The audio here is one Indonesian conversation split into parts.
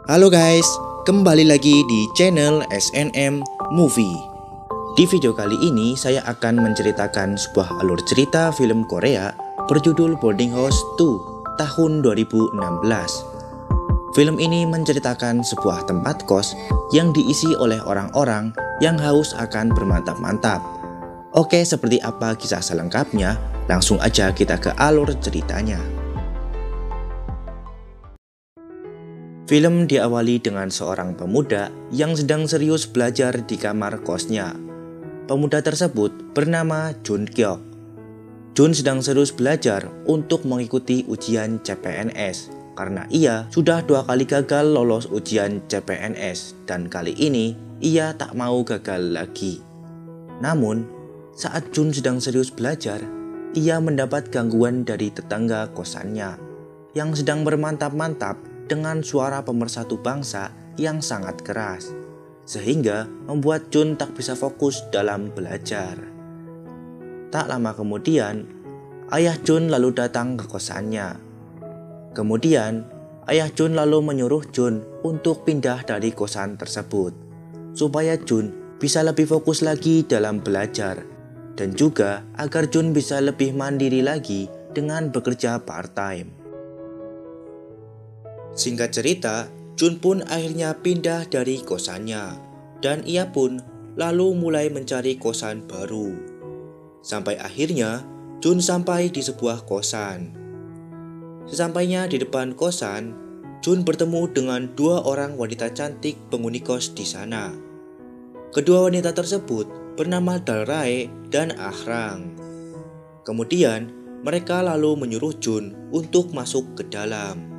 Halo guys, kembali lagi di channel SNM Movie. Di video kali ini saya akan menceritakan sebuah alur cerita film Korea berjudul Boarding House 2 tahun 2016. Film ini menceritakan sebuah tempat kos yang diisi oleh orang-orang yang haus akan bermantap-mantap. Oke, seperti apa kisah selengkapnya? Langsung aja kita ke alur ceritanya. Film diawali dengan seorang pemuda yang sedang serius belajar di kamar kosnya. Pemuda tersebut bernama Jun Kyok. Jun sedang serius belajar untuk mengikuti ujian CPNS karena ia sudah 2 kali gagal lolos ujian CPNS dan kali ini ia tak mau gagal lagi. Namun, saat Jun sedang serius belajar, ia mendapat gangguan dari tetangga kosannya yang sedang bermantap-mantap dengan suara pemersatu bangsa yang sangat keras, sehingga membuat Jun tak bisa fokus dalam belajar. Tak lama kemudian, ayah Jun lalu datang ke kosannya. Kemudian, ayah Jun lalu menyuruh Jun untuk pindah dari kosan tersebut, supaya Jun bisa lebih fokus lagi dalam belajar, dan juga agar Jun bisa lebih mandiri lagi dengan bekerja part-time. Singkat cerita, Jun pun akhirnya pindah dari kosannya, dan ia pun lalu mulai mencari kosan baru. Sampai akhirnya, Jun sampai di sebuah kosan. Sesampainya di depan kosan, Jun bertemu dengan 2 orang wanita cantik penghuni kos di sana. Kedua wanita tersebut bernama Dalrae dan Ahrang. Kemudian, mereka lalu menyuruh Jun untuk masuk ke dalam.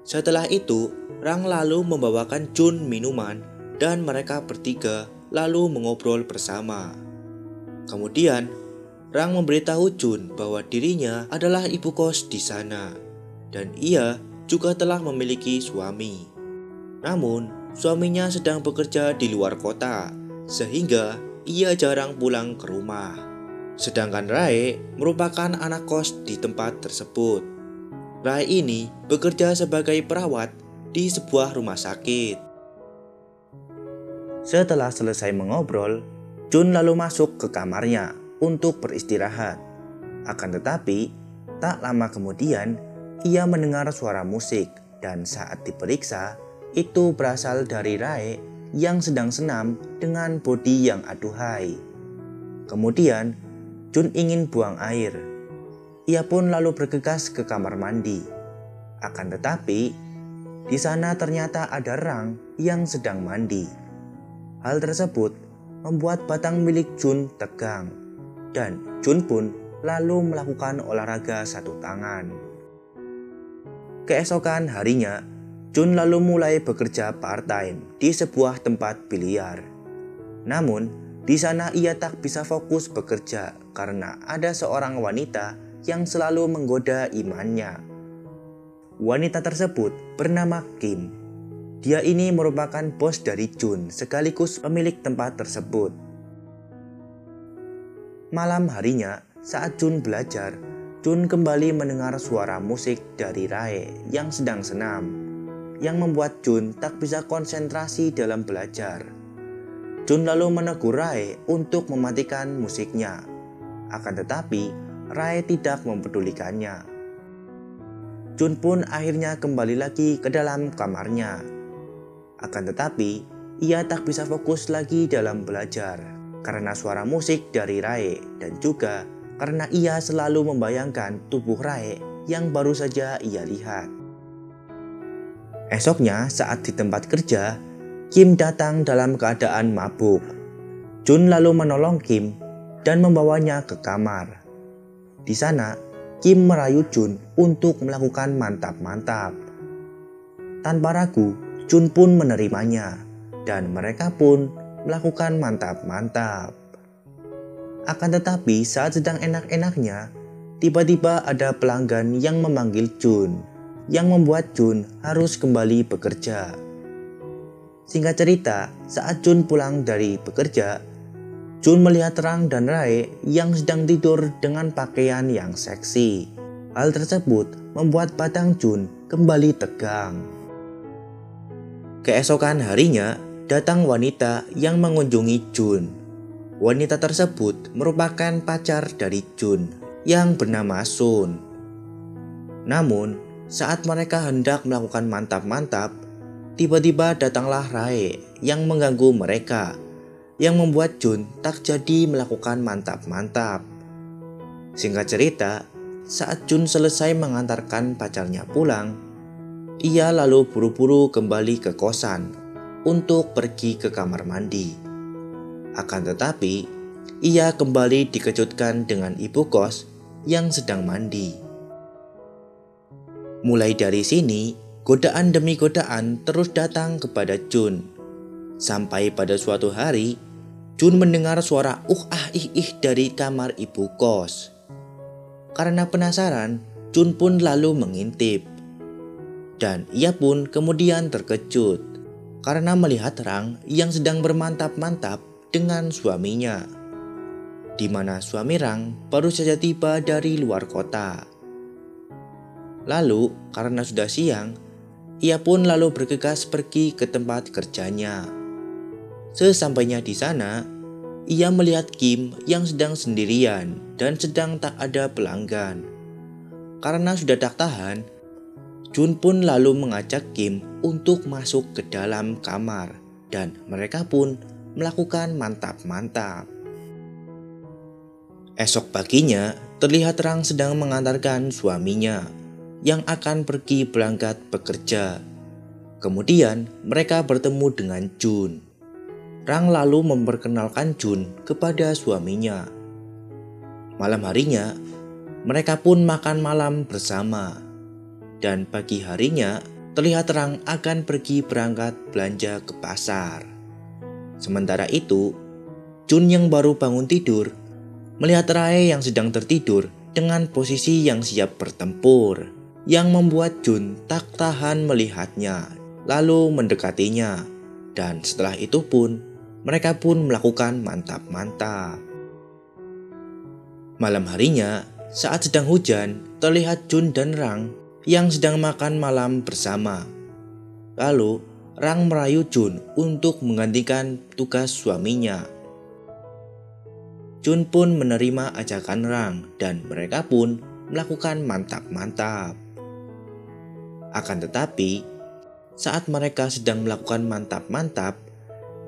Setelah itu, Rang lalu membawakan Jun minuman dan mereka bertiga lalu mengobrol bersama. Kemudian, Rang memberitahu Jun bahwa dirinya adalah ibu kos di sana dan ia juga telah memiliki suami. Namun, suaminya sedang bekerja di luar kota sehingga ia jarang pulang ke rumah. Sedangkan Rae merupakan anak kos di tempat tersebut. Rae ini bekerja sebagai perawat di sebuah rumah sakit. Setelah selesai mengobrol, Jun lalu masuk ke kamarnya untuk beristirahat. Akan tetapi, tak lama kemudian, ia mendengar suara musik dan saat diperiksa, itu berasal dari Rae yang sedang senam dengan bodi yang aduhai. Kemudian, Jun ingin buang air. Ia pun lalu bergegas ke kamar mandi. Akan tetapi, di sana ternyata ada Rang yang sedang mandi. Hal tersebut membuat batang milik Jun tegang, dan Jun pun lalu melakukan olahraga satu tangan. Keesokan harinya, Jun lalu mulai bekerja part-time di sebuah tempat biliar. Namun, di sana ia tak bisa fokus bekerja karena ada seorang wanita yang selalu menggoda imannya. Wanita tersebut bernama Kim. Dia ini merupakan bos dari Jun sekaligus pemilik tempat tersebut. Malam harinya, saat Jun belajar, Jun kembali mendengar suara musik dari Rae yang sedang senam, yang membuat Jun tak bisa konsentrasi dalam belajar. Jun lalu menegur Rae untuk mematikan musiknya. Akan tetapi, Rae tidak mempedulikannya. Jun pun akhirnya kembali lagi ke dalam kamarnya. Akan tetapi, ia tak bisa fokus lagi dalam belajar karena suara musik dari Rae dan juga karena ia selalu membayangkan tubuh Rae yang baru saja ia lihat. Esoknya saat di tempat kerja, Kim datang dalam keadaan mabuk. Jun lalu menolong Kim dan membawanya ke kamar. Di sana, Kim merayu Jun untuk melakukan mantap-mantap. Tanpa ragu, Jun pun menerimanya, dan mereka pun melakukan mantap-mantap. Akan tetapi saat sedang enak-enaknya, tiba-tiba ada pelanggan yang memanggil Jun, yang membuat Jun harus kembali bekerja. Singkat cerita, saat Jun pulang dari bekerja, Jun melihat Rang dan Rae yang sedang tidur dengan pakaian yang seksi. Hal tersebut membuat batang Jun kembali tegang. Keesokan harinya, datang wanita yang mengunjungi Jun. Wanita tersebut merupakan pacar dari Jun yang bernama Sun. Namun, saat mereka hendak melakukan mantap-mantap, tiba-tiba datanglah Rae yang mengganggu mereka, yang membuat Jun tak jadi melakukan mantap-mantap. Singkat cerita, saat Jun selesai mengantarkan pacarnya pulang, ia lalu buru-buru kembali ke kosan untuk pergi ke kamar mandi. Akan tetapi, ia kembali dikejutkan dengan ibu kos yang sedang mandi. Mulai dari sini, godaan demi godaan terus datang kepada Jun. Sampai pada suatu hari, Jun mendengar suara ih dari kamar ibu kos. Karena penasaran, Jun pun lalu mengintip. Dan ia pun kemudian terkejut karena melihat Rang yang sedang bermantap-mantap dengan suaminya, di mana suami Rang baru saja tiba dari luar kota. Lalu karena sudah siang, ia pun lalu bergegas pergi ke tempat kerjanya. Sesampainya di sana, ia melihat Kim yang sedang sendirian dan sedang tak ada pelanggan. Karena sudah tak tahan, Jun pun lalu mengajak Kim untuk masuk ke dalam kamar dan mereka pun melakukan mantap-mantap. Esok paginya, terlihat Rang sedang mengantarkan suaminya yang akan pergi berangkat bekerja. Kemudian mereka bertemu dengan Jun. Rang lalu memperkenalkan Jun kepada suaminya. Malam harinya, mereka pun makan malam bersama. Dan pagi harinya, terlihat Rang akan pergi berangkat belanja ke pasar. Sementara itu, Jun yang baru bangun tidur, melihat Rae yang sedang tertidur dengan posisi yang siap bertempur, yang membuat Jun tak tahan melihatnya, lalu mendekatinya. Dan setelah itu pun, mereka pun melakukan mantap-mantap. Malam harinya, saat sedang hujan, terlihat Jun dan Rang yang sedang makan malam bersama. Lalu, Rang merayu Jun untuk menggantikan tugas suaminya. Jun pun menerima ajakan Rang dan mereka pun melakukan mantap-mantap. Akan tetapi, saat mereka sedang melakukan mantap-mantap,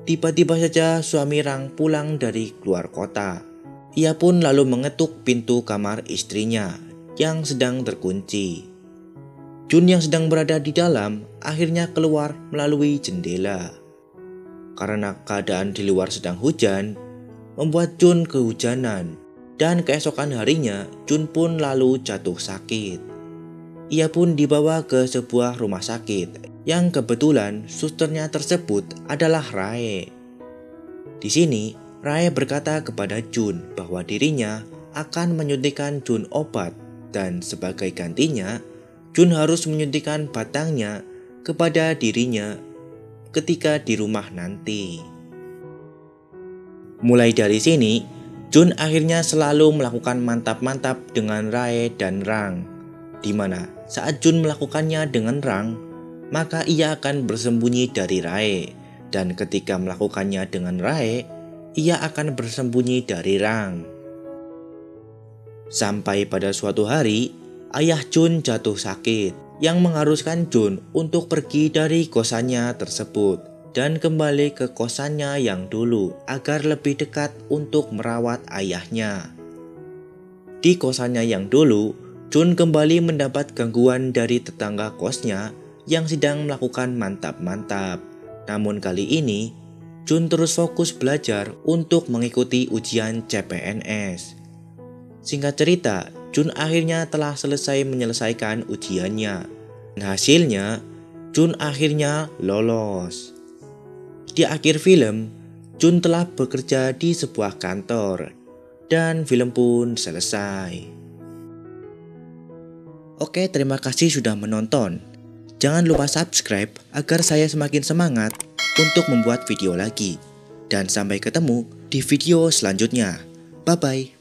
tiba-tiba saja suami Rang pulang dari keluar kota. Ia pun lalu mengetuk pintu kamar istrinya yang sedang terkunci. Jun yang sedang berada di dalam akhirnya keluar melalui jendela. Karena keadaan di luar sedang hujan, membuat Jun kehujanan. Dan keesokan harinya, Jun pun lalu jatuh sakit. Ia pun dibawa ke sebuah rumah sakit yang kebetulan susternya tersebut adalah Rae. Di sini, Rae berkata kepada Jun bahwa dirinya akan menyuntikkan Jun obat dan sebagai gantinya, Jun harus menyuntikkan batangnya kepada dirinya ketika di rumah nanti. Mulai dari sini, Jun akhirnya selalu melakukan mantap-mantap dengan Rae dan Rang, di mana saat Jun melakukannya dengan Rang, maka ia akan bersembunyi dari Rae, dan ketika melakukannya dengan Rae, ia akan bersembunyi dari Rang. Sampai pada suatu hari, ayah Jun jatuh sakit, yang mengharuskan Jun untuk pergi dari kosannya tersebut dan kembali ke kosannya yang dulu agar lebih dekat untuk merawat ayahnya. Di kosannya yang dulu, Jun kembali mendapat gangguan dari tetangga kosnya yang sedang melakukan mantap-mantap. Namun kali ini, Jun terus fokus belajar untuk mengikuti ujian CPNS. Singkat cerita, Jun akhirnya telah selesai menyelesaikan ujiannya. Dan hasilnya, Jun akhirnya lolos. Di akhir film, Jun telah bekerja di sebuah kantor. Dan film pun selesai. Oke, terima kasih sudah menonton. Jangan lupa subscribe agar saya semakin semangat untuk membuat video lagi. Dan sampai ketemu di video selanjutnya. Bye-bye.